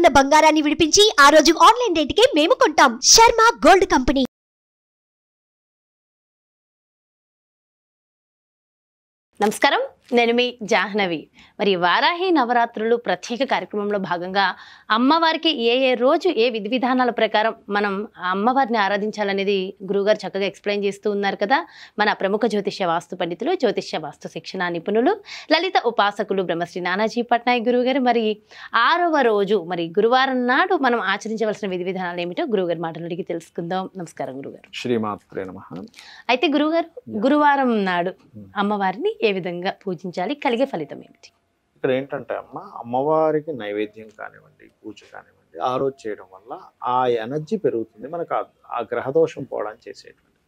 ఉన్న బంగారాన్ని విడిపించి ఆ రోజు ఆన్లైన్ రేటుకే మేము కొంటాం. Sharma gold company. నమస్కారం, నేను మీ జాహ్నవి. మరి వారాహి నవరాత్రులు ప్రత్యేక కార్యక్రమంలో భాగంగా అమ్మవారికి ఏ రోజు ఏ విధి విధానాల ప్రకారం మనం అమ్మవారిని ఆరాధించాలనేది గురువుగారు చక్కగా ఎక్స్ప్లెయిన్ చేస్తూ ఉన్నారు కదా. మన ప్రముఖ జ్యోతిష్య వాస్తు పండితులు, జ్యోతిష్య వాస్తు శిక్షణ నిపుణులు, లలిత ఉపాసకులు బ్రహ్మశ్రీ నానాజీ పట్నాయక్ గురువుగారు. మరి 6వ రోజు మరి గురువారం నాడు మనం ఆచరించవలసిన విధి విధానాలు ఏమిటో గురువుగారి మాటలు అడిగి తెలుసుకుందాం. నమస్కారం గురుగారు. శ్రీమాత్రే నమః. అయితే గురువుగారు, గురువారం నాడు అమ్మవారిని ఏ విధంగా పూజించాలి, కలిగే ఫలితం ఏమిటి? ఇక్కడ ఏంటంటే అమ్మవారికి నైవేద్యం కానివ్వండి, పూజ కానివ్వండి, ఆ రోజు చేయడం వల్ల ఆ ఎనర్జీ పెరుగుతుంది. మనకు ఆ గ్రహదోషం పోవడానికి చేసేటువంటి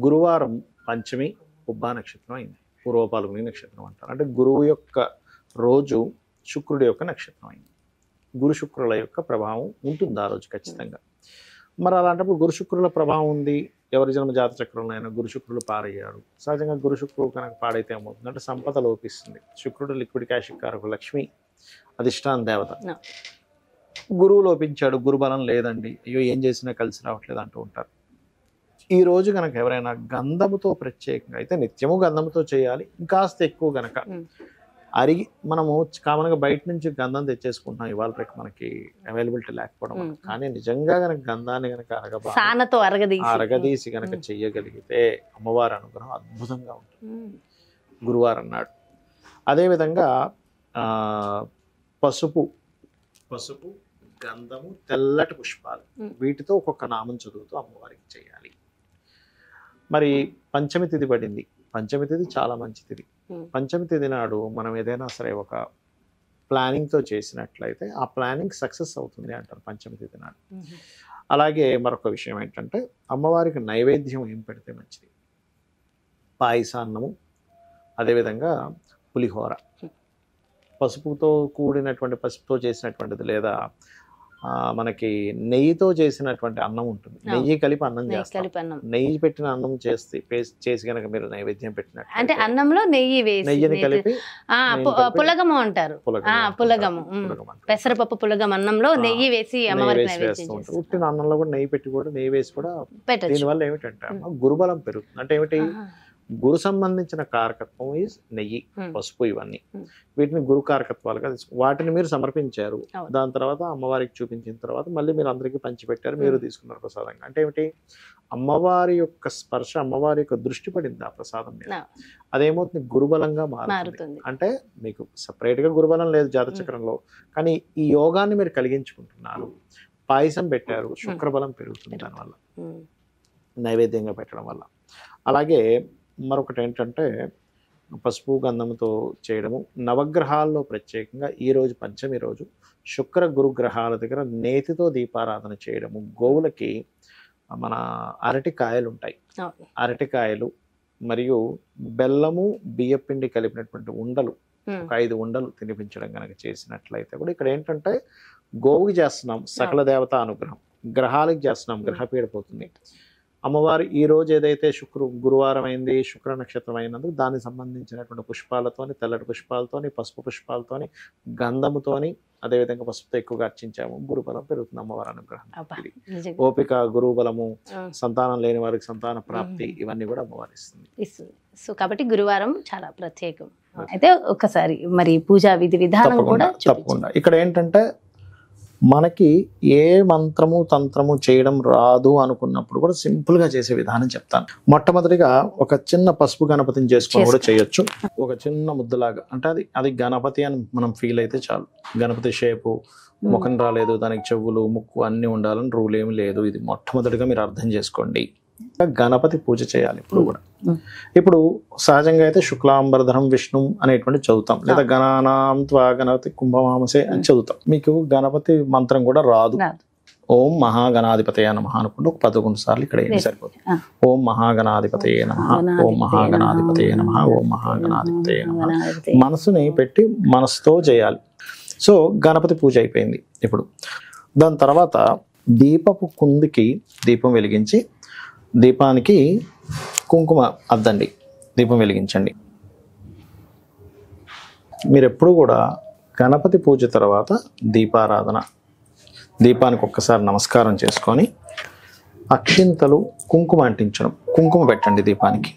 గురువారం పంచమి ఉబ్బా నక్షత్రం అయింది. పూర్వ పాల్గొని నక్షత్రం అంటారు. అంటే గురువు యొక్క రోజు శుక్రుడి యొక్క నక్షత్రం అయింది. గురు శుక్రుల యొక్క ప్రభావం ఉంటుంది ఆ రోజు ఖచ్చితంగా. మరి అలాంటప్పుడు గురు శుక్రుల ప్రభావం ఉంది. ఎవరి జన్మ జాత చక్రంలో అయినా గురు శుక్రులు పారయ్యారు. సహజంగా గురు శుక్రుడు కనుక పాడైతే ఏమవుతుంది అంటే సంపద లోపిస్తుంది. శుక్రుడు లిక్విడ్ క్యాష్ కారకు, లక్ష్మి అధిష్టాన దేవత. గురువు లోపించాడు, గురుబలం లేదండి, అయ్యో ఏం చేసినా కలిసి రావట్లేదు అంటూ ఉంటారు. ఈ రోజు కనుక ఎవరైనా గంధముతో ప్రత్యేకంగా అయితే నిత్యము గంధముతో చేయాలి. ఇంకాస్త ఎక్కువ గనక అరిగి మనము కామన్గా బయట నుంచి గంధం తెచ్చేసుకుంటున్నాం ఇవాళ రేపు మనకి అవైలబిలిటీ లేకపోవడం. కానీ నిజంగా కనుక గంధాన్ని కనుక అరగదీసి కనుక చెయ్యగలిగితే అమ్మవారి అనుగ్రహం అద్భుతంగా ఉంటుంది గురువారం నాడు. అదేవిధంగా పసుపు, గంధము, తెల్లటి పుష్పాలు, వీటితో ఒక్కొక్క నామం చదువుతూ అమ్మవారికి చేయాలి. మరి పంచమి తిథి పడింది. పంచమి తిథి చాలా మంచి తిథి. పంచమి తిథి నాడు మనం ఏదైనా సరే ఒక ప్లానింగ్తో చేసినట్లయితే ఆ ప్లానింగ్ సక్సెస్ అవుతుంది అంటారు పంచమి తిథి నాడు. అలాగే మరొక విషయం ఏంటంటే అమ్మవారికి నైవేద్యం ఏం పెడితే మంచిది? పాయసాన్నము, అదేవిధంగా పులిహోర, పసుపుతో కూడినటువంటి పసుపుతో చేసినటువంటిది, లేదా మనకి నెయ్యితో చేసినటువంటి అన్నం ఉంటుంది. నెయ్యి కలిపి అన్నం చేస్తాం. నెయ్యి పెట్టిన అన్నం చేసి కనుక మీరు నైవేద్యం పెట్టినట్టు అంటే అన్నంలో నెయ్యిని కలిపి పులగము అంటారు. పులగము, పెసరపప్పు పులగం అన్నంలో నెయ్యి వేసి అమ్మవారికి వేస్తూ ఉంటారు. ఉట్టిన అన్నంలో కూడా నెయ్యి పెట్టి కూడా నెయ్యి వేసి కూడా దీనివల్ల ఏమిటంటే గురుబలం పెరుగుతుంది. అంటే ఏమిటి? గురు సంబంధించిన కారకత్వం ఈజ్ నెయ్యి, పసుపు, ఇవన్నీ వీటిని గురు కారకత్వాలుగా వాటిని మీరు సమర్పించారు. దాని తర్వాత అమ్మవారికి చూపించిన తర్వాత మళ్ళీ మీరు అందరికీ పంచిపెట్టారు, మీరు తీసుకున్నారు ప్రసాదంగా. అంటే ఏమిటి? అమ్మవారి యొక్క స్పర్శ, అమ్మవారి యొక్క దృష్టి పడింది ఆ ప్రసాదం మీద. అదేమవుతుంది? గురుబలంగా మారుతుంది. అంటే మీకు సపరేట్గా గురుబలం లేదు జాతచక్రంలో, కానీ ఈ యోగాన్ని మీరు కలిగించుకుంటున్నారు. పాయసం పెట్టారు, శుక్రబలం పెరుగుతుంది దానివల్ల, నైవేద్యంగా పెట్టడం వల్ల. అలాగే మరొకటి ఏంటంటే పసుపు గంధంతో చేయడము. నవగ్రహాల్లో ప్రత్యేకంగా ఈరోజు పంచమి రోజు శుక్ర గురుగ్రహాల దగ్గర నేతితో దీపారాధన చేయడము. గోవులకి మన అరటికాయలు ఉంటాయి, అరటికాయలు మరియు బెల్లము, బియ్యపిండి కలిపినటువంటి ఉండలు, ఒక 5 ఉండలు తినిపించడం కనుక చేసినట్లయితే కూడా ఇక్కడ ఏంటంటే గోవుకి చేస్తున్నాం సకల దేవత అనుగ్రహం, గ్రహాలకు చేస్తున్నాం, గ్రహపీడ పోతుంది. అమ్మవారు ఈ రోజు ఏదైతే గురువారం అయింది, శుక్ర నక్షత్రం అయినందుకు దానికి సంబంధించినటువంటి పుష్పాలతోని, తెల్లటి పుష్పాలతోని, పసుపు పుష్పాలతోని, గంధముతోని, అదేవిధంగా పసుపుతో ఎక్కువగా అర్చించాము. గురుబలం పెరుగుతుంది అమ్మవారి అనుగ్రహం. ఓపిక, గురుబలము, సంతానం లేని వారికి సంతాన ప్రాప్తి, ఇవన్నీ కూడా అమ్మవారు ఇస్తుంది. సో కాబట్టి గురువారం చాలా ప్రత్యేకం. అయితే ఒకసారి మరి పూజా విధి విధానం కూడా తప్పకుండా. ఇక్కడ ఏంటంటే మనకి ఏ మంత్రము తంత్రము చేయడం రాదు అనుకున్నప్పుడు కూడా సింపుల్ గా చేసే విధానం చెప్తాను. మొట్టమొదటిగా ఒక చిన్న పసుపు గణపతిని చేసుకొని కూడా చేయొచ్చు. ఒక చిన్న ముద్దలాగా, అంటే అది గణపతి అని మనం ఫీల్ అయితే చాలు. గణపతి షేపు, ముఖం రాలేదు, దానికి చెవులు, ముక్కు అన్ని ఉండాలని రూల్ ఏమి లేదు. ఇది మొట్టమొదటిగా మీరు అర్థం చేసుకోండి. గణపతి పూజ చేయాలి ఇప్పుడు కూడా. ఇప్పుడు సహజంగా అయితే శుక్లాంబరధరం విష్ణు అనేటువంటి చదువుతాం, లేదా గణానాం త్వా గణపతి కుంభమామసే అని చదువుతాం. మీకు గణపతి మంత్రం కూడా రాదు. ఓం మహాగణాధిపతయ నమః అనుకుంటూ 11 సార్లు ఇక్కడ ఏం సరిపోతుంది. ఓం మహాగణాధిపతయ నమః, ఓం మహాగణాధిపతయ నమః, ఓం మహాగణాధిపతయ నమః. మనసుని పెట్టి మనసుతో చేయాలి. సో గణపతి పూజ అయిపోయింది. ఇప్పుడు దాని తర్వాత దీపపు కుందికి దీపం వెలిగించి దీపానికి కుంకుమ అద్దండి, దీపం వెలిగించండి. మీరు ఎప్పుడు కూడా గణపతి పూజ తర్వాత దీపారాధన దీపానికి ఒక్కసారి నమస్కారం చేసుకొని అక్షింతలు కుంకుమ అంటించడం, కుంకుమ పెట్టండి దీపానికి,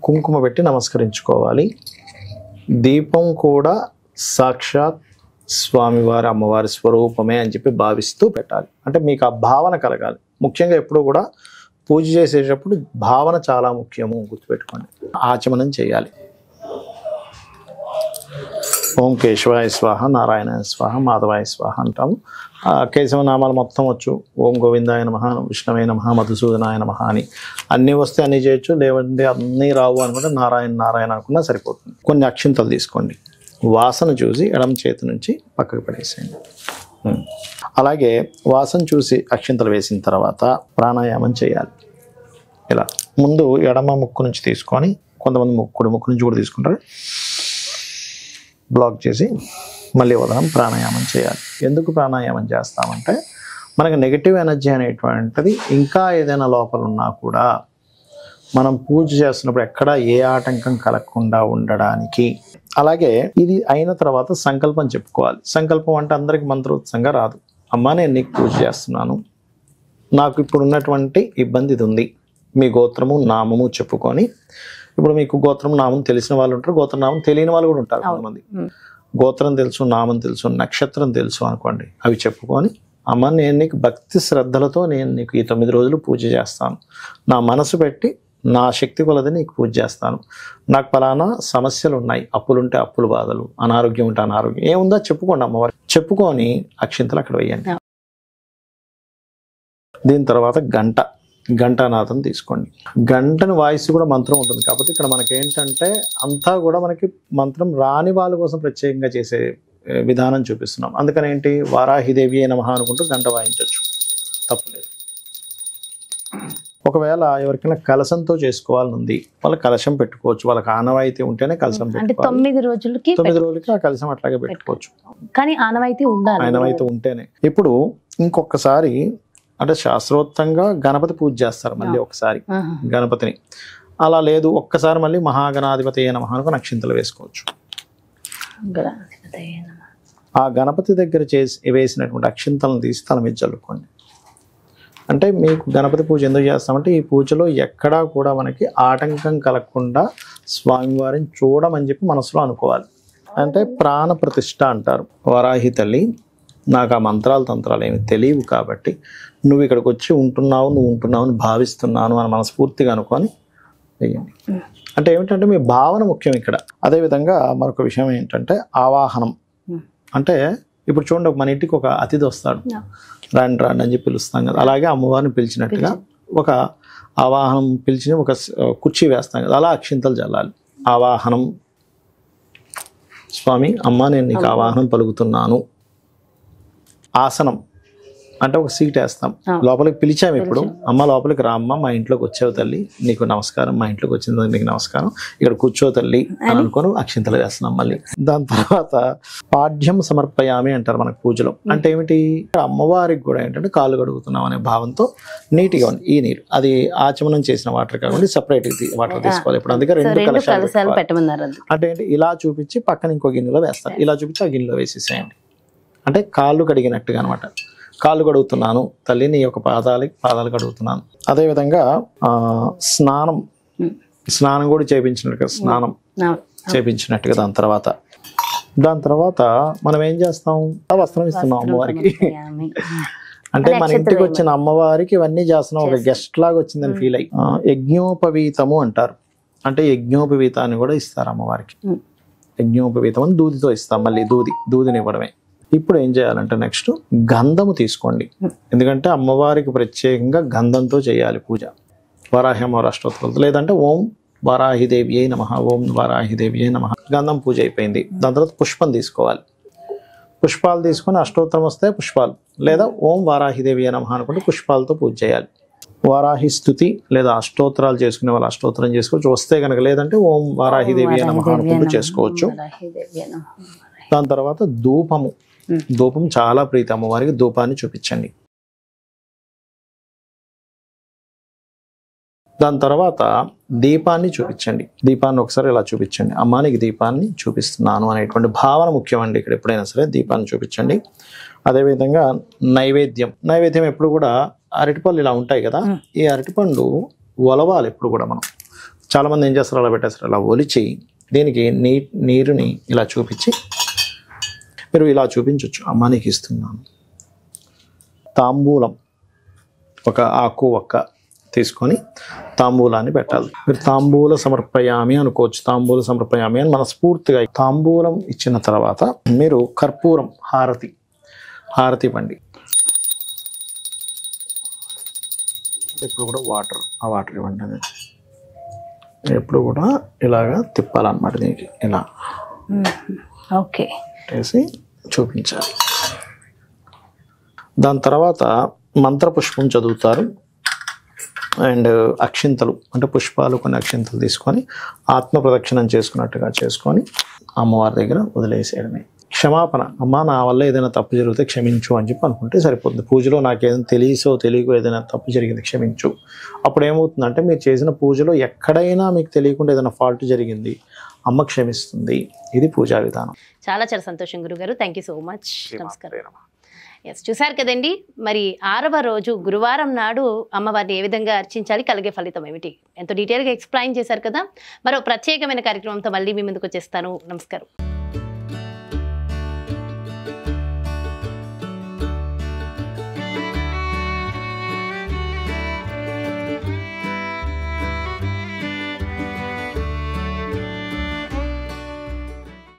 కుంకుమ పెట్టి నమస్కరించుకోవాలి. దీపం కూడా సాక్షాత్ స్వామివారి అమ్మవారి స్వరూపమే అని చెప్పి భావిస్తూ పెట్టాలి. అంటే మీకు ఆ భావన కలగాలి. ముఖ్యంగా ఎప్పుడు కూడా పూజ చేసేటప్పుడు భావన చాలా ముఖ్యము, గుర్తుపెట్టుకోండి. ఆచమనం చేయాలి. ఓం కేశవాయ స్వాహ, నారాయణాయ స్వాహ, మాధవాయ స్వాహ అంటాము. కేశవనామాలు మొత్తం వచ్చు. ఓం గోవిందాయ నమః, విష్ణవే నమః, మధుసూదనాయ నమః అని. అన్నీ వస్తే అన్నీ చేయొచ్చు, లేవంటే అన్నీ రావు అనుకుంటే నారాయణ నారాయణ అనుకున్నా సరిపోతుంది. కొన్ని అక్షింతలు తీసుకోండి, వాసన చూసి ఎడమ చేతి నుంచి పక్కకు పడేసేయండి. అలాగే వాసన చూసి అక్షింతలు వేసిన తర్వాత ప్రాణాయామం చేయాలి. ఇలా ముందు ఎడమ ముక్కు నుంచి తీసుకొని, కొంతమంది కుడి ముక్కు నుంచి కూడా తీసుకుంటారు, బ్లాక్ చేసి మళ్ళీ ఉదయం ప్రాణాయామం చేయాలి. ఎందుకు ప్రాణాయామం చేస్తామంటే మనకు నెగిటివ్ ఎనర్జీ అనేటువంటిది ఇంకా ఏదైనా లోపల ఉన్నా కూడా మనం పూజ చేస్తున్నప్పుడు ఎక్కడ ఏ ఆటంకం కలగకుండా ఉండడానికి. అలాగే ఇది అయిన తర్వాత సంకల్పం చెప్పుకోవాలి. సంకల్పం అంటే అందరికి మంత్రోత్సంగా రాదు. అమ్మా నేను నీకు పూజ చేస్తున్నాను, నాకు ఇప్పుడు ఉన్నటువంటి ఇబ్బంది ఇది ఉంది, మీ గోత్రము నామము చెప్పుకొని. ఇప్పుడు మీకు గోత్రం నామం తెలిసిన వాళ్ళు ఉంటారు, గోత్ర నామం తెలియని వాళ్ళు కూడా ఉంటారు. కొంతమంది గోత్రం తెలుసు, నామం తెలుసు, నక్షత్రం తెలుసు అనుకోండి. అవి చెప్పుకొని అమ్మ నేను నీకు భక్తి శ్రద్ధలతో నేను నీకు ఈ 9 రోజులు పూజ చేస్తాను, నా మనసు పెట్టి నా శక్తి కొలది నీకు పూజ చేస్తాను, నాకు పలానా సమస్యలు ఉన్నాయి, అప్పులుంటే అప్పులు బాధలు, అనారోగ్యం ఉంటే అనారోగ్యం, ఏముందో చెప్పుకోండి అమ్మవారు. చెప్పుకొని అక్షింతలు అక్కడ వేయండి. దీని తర్వాత గంటానాథం తీసుకోండి. గంటని వాయిస్ కూడా మంత్రం ఉంటుంది. కాకపోతే ఇక్కడ మనకి ఏంటంటే అంతా కూడా మనకి మంత్రం రాని వాళ్ళ కోసం ప్రత్యేకంగా చేసే విధానం చూపిస్తున్నాం. అందుకని ఏంటి, వారాహిదేవి నమః అనుకుంటూ గంట వాయించవచ్చు, తప్పులేదు. ఒకవేళ ఎవరికైనా కలశంతో చేసుకోవాలని ఉంది, వాళ్ళ కలశం పెట్టుకోవచ్చు. వాళ్ళకి ఆనవాయితీ ఉంటేనే కలశం పెట్టుకోవాలి. 9 రోజులకి ఆ కలశం అట్లాగే పెట్టుకోవచ్చు, కానీ ఆనవాయితీ ఉండాలి. ఆనవాయితీ ఉంటేనే. ఇప్పుడు ఇంకొకసారి అంటే శాస్త్రోక్తంగా గణపతి పూజ చేస్తారు మళ్ళీ ఒకసారి గణపతిని. అలా లేదు, ఒక్కసారి మళ్ళీ మహాగణాధిపతి నమః అనుకుని అక్షింతలు వేసుకోవచ్చు. ఆ గణపతి దగ్గర వేసినటువంటి అక్షింతలను తీసి తల మీద చల్లుకోండి. అంటే మీకు గణపతి పూజ ఎందుకు చేస్తామంటే ఈ పూజలో ఎక్కడా కూడా మనకి ఆటంకం కలగకుండా స్వామివారిని చూడమని చెప్పి మనసులో అనుకోవాలి. అంటే ప్రాణ ప్రతిష్ఠ అంటారు. వరాహి తల్లి నాకు ఆ మంత్రాలు తంత్రాలు ఏమి తెలియవు కాబట్టి నువ్వు ఇక్కడికి వచ్చి ఉంటున్నావు, నువ్వు ఉంటున్నావు అని భావిస్తున్నాను అని మనస్ఫూర్తిగా అనుకొని వేయండి. అంటే ఏమిటంటే మీ భావన ముఖ్యం ఇక్కడ. అదేవిధంగా మరొక విషయం ఏంటంటే ఆవాహనం. అంటే ఇప్పుడు చూడండి, మన ఇంటికి ఒక అతిథి వస్తాడు, రాండి రాండి అని చెప్పి పిలుస్తాం కదా. అలాగే అమ్మవారిని పిలిచినట్టుగా ఒక ఆవాహనం పిలిచి ఒక కుర్చీ వేస్తాం కదా, అలా అక్షింతలు చల్లాలి. ఆవాహనం, స్వామి అమ్మ నేను నీకు ఆవాహనం పలుకుతున్నాను. ఆసనం అంటే ఒక సీట్ వేస్తాం, లోపలికి పిలిచాము. ఇప్పుడు అమ్మ లోపలికి రా అమ్మ, మా ఇంట్లోకి వచ్చావు తల్లి, నీకు నమస్కారం, మా ఇంట్లోకి వచ్చింది నీకు నమస్కారం, ఇక్కడ కూర్చో తల్లి అని అనుకొని అక్షింతలు వేస్తున్నాం మళ్ళీ. దాని తర్వాత పాఠ్యం సమర్పయామి అంటారు మనకు పూజలో. అంటే ఏమిటి, అమ్మవారికి కూడా ఏంటంటే కాళ్ళు కడుగుతున్నాం అనే భావంతో నీట్గా ఉంది. ఈ నీరు అది ఆచమనం చేసిన వాటర్ కాకుండా సపరేట్ వాటర్ తీసుకోవాలి. ఇప్పుడు అందుకే 2 కలశాలు పెట్టమన్నారు. అంటే ఏంటి, ఇలా చూపించి పక్కన ఇంకో గిన్నెలో వేస్తారు, ఇలా చూపించి ఆ గిన్నెలో వేసేసేయండి. అంటే కాళ్ళు కడిగినట్టుగా అనమాట. కాళ్ళు కడుగుతున్నాను తల్లి, నీ యొక్క పాదాలు కడుగుతున్నాను. అదేవిధంగా స్నానం కూడా చేయించినట్టుగా, స్నానం చేయించినట్టుగా. దాని తర్వాత మనం ఏం చేస్తాం, వస్త్రం ఇస్తున్నాం అమ్మవారికి. అంటే మన ఇంటికి వచ్చిన అమ్మవారికి ఇవన్నీ చేస్తున్నాం, ఒక గెస్ట్ లాగా వచ్చిందని ఫీల్ అయ్యి. యజ్ఞోపవీతము అంటారు. అంటే యజ్ఞోపవీతాన్ని కూడా ఇస్తారు అమ్మవారికి. యజ్ఞోపవీతం అని దూదితో ఇస్తాం, మళ్ళీ దూదిని ఇవ్వడమే. ఇప్పుడు ఏం చేయాలంటే నెక్స్ట్ గంధము తీసుకోండి. ఎందుకంటే అమ్మవారికి ప్రత్యేకంగా గంధంతో చేయాలి పూజ. వరాహి అమ్మవారి అష్టోత్తరాలతో, లేదంటే ఓం వరాహిదేవి అయి నమః, ఓం వరాహిదేవి అయి నమః. గంధం పూజ అయిపోయింది. దాని తర్వాత పుష్పం తీసుకోవాలి. పుష్పాలు తీసుకొని అష్టోత్తరం వస్తే పుష్పాలు, లేదా ఓం వారాహిదేవి అయి నమః అనుకుంటే పుష్పాలతో పూజ చేయాలి. వారాహి స్తుతి లేదా అష్టోత్తరాలు చేసుకునే వాళ్ళు అష్టోత్తరం చేసుకోవచ్చు. వస్తే కనుక లేదంటే ఓం వారాహిదేవి అయి నమః అనుకుంటూ చేసుకోవచ్చు. దాని తర్వాత ధూపం చాలా ప్రీతి అమ్మవారికి. ధూపాన్ని చూపించండి. దాని తర్వాత దీపాన్ని చూపించండి. దీపాన్ని ఒకసారి ఇలా చూపించండి. అమ్మా నీకు దీపాన్ని చూపిస్తున్నాను అనేటువంటి భావన ముఖ్యమండి. ఇక్కడ ఎప్పుడైనా సరే దీపాన్ని చూపించండి. అదేవిధంగా నైవేద్యం ఎప్పుడు కూడా అరటిపళ్ళు ఇలా ఉంటాయి కదా, ఈ అరటిపండు ఒలవాలి ఎప్పుడు కూడా. మనం చాలామంది ఏం చేస్తారు, అలా పెట్టేస్తారు. అలా ఒలిచి దీనికి నీరుని ఇలా చూపించి, మీరు ఇలా చూపించవచ్చు, అమ్మా నీకు ఇస్తున్నాను. తాంబూలం ఒక ఆకు ఒక్క తీసుకొని తాంబూలాన్ని పెట్టాలి. మీరు తాంబూల సమర్పయామి అనుకోవచ్చు. తాంబూల సమర్పయామి అని మనస్ఫూర్తిగా తాంబూలం ఇచ్చిన తర్వాత మీరు కర్పూరం హారతి ఇవ్వండి. ఎప్పుడు కూడా ఆ వాటర్ ఇవ్వండి. అది ఎప్పుడు కూడా ఇలాగా తిప్పాలన్నమాట. దీనికి ఇలా ఓకే వేసి చూపించాలి. దాని తర్వాత మంత్రపుష్పం చదువుతారు. అండ్ అక్షింతలు అంటే పుష్పాలు, కొన్ని అక్షింతలు తీసుకొని ఆత్మ ప్రదక్షిణం చేసుకున్నట్టుగా చేసుకొని అమ్మవారి దగ్గర వదిలేసేయడమే. క్షమాపణ, అమ్మ నా వల్ల ఏదైనా తప్పు జరిగితే క్షమించు అని చెప్పి అనుకుంటే సరిపోతుంది. పూజలో నాకు ఏదైనా తెలియకో ఏదైనా తప్పు జరిగింది క్షమించు. అప్పుడు ఏమవుతుందంటే మీరు చేసిన పూజలో ఎక్కడైనా మీకు తెలియకుండా ఏదైనా ఫాల్ట్ జరిగింది, అమ్మ క్షమిస్తుంది. ఇది పూజా విధానం. చాలా చాలా సంతోషం గురుగారు. Thank you so much. నమస్కారం. ఎస్, చూసారు కదండి. మరి 6వ రోజు గురువారం నాడు అమ్మవారిని ఏ విధంగా అర్చించాలి, కలిగే ఫలితం ఏమిటి, ఎంతో డీటెయిల్గా ఎక్స్ప్లెయిన్ చేశారు కదా. మరో ప్రత్యేకమైన కార్యక్రమంతో మళ్ళీ మీ ముందుకు వచ్చేస్తాను. నమస్కారం.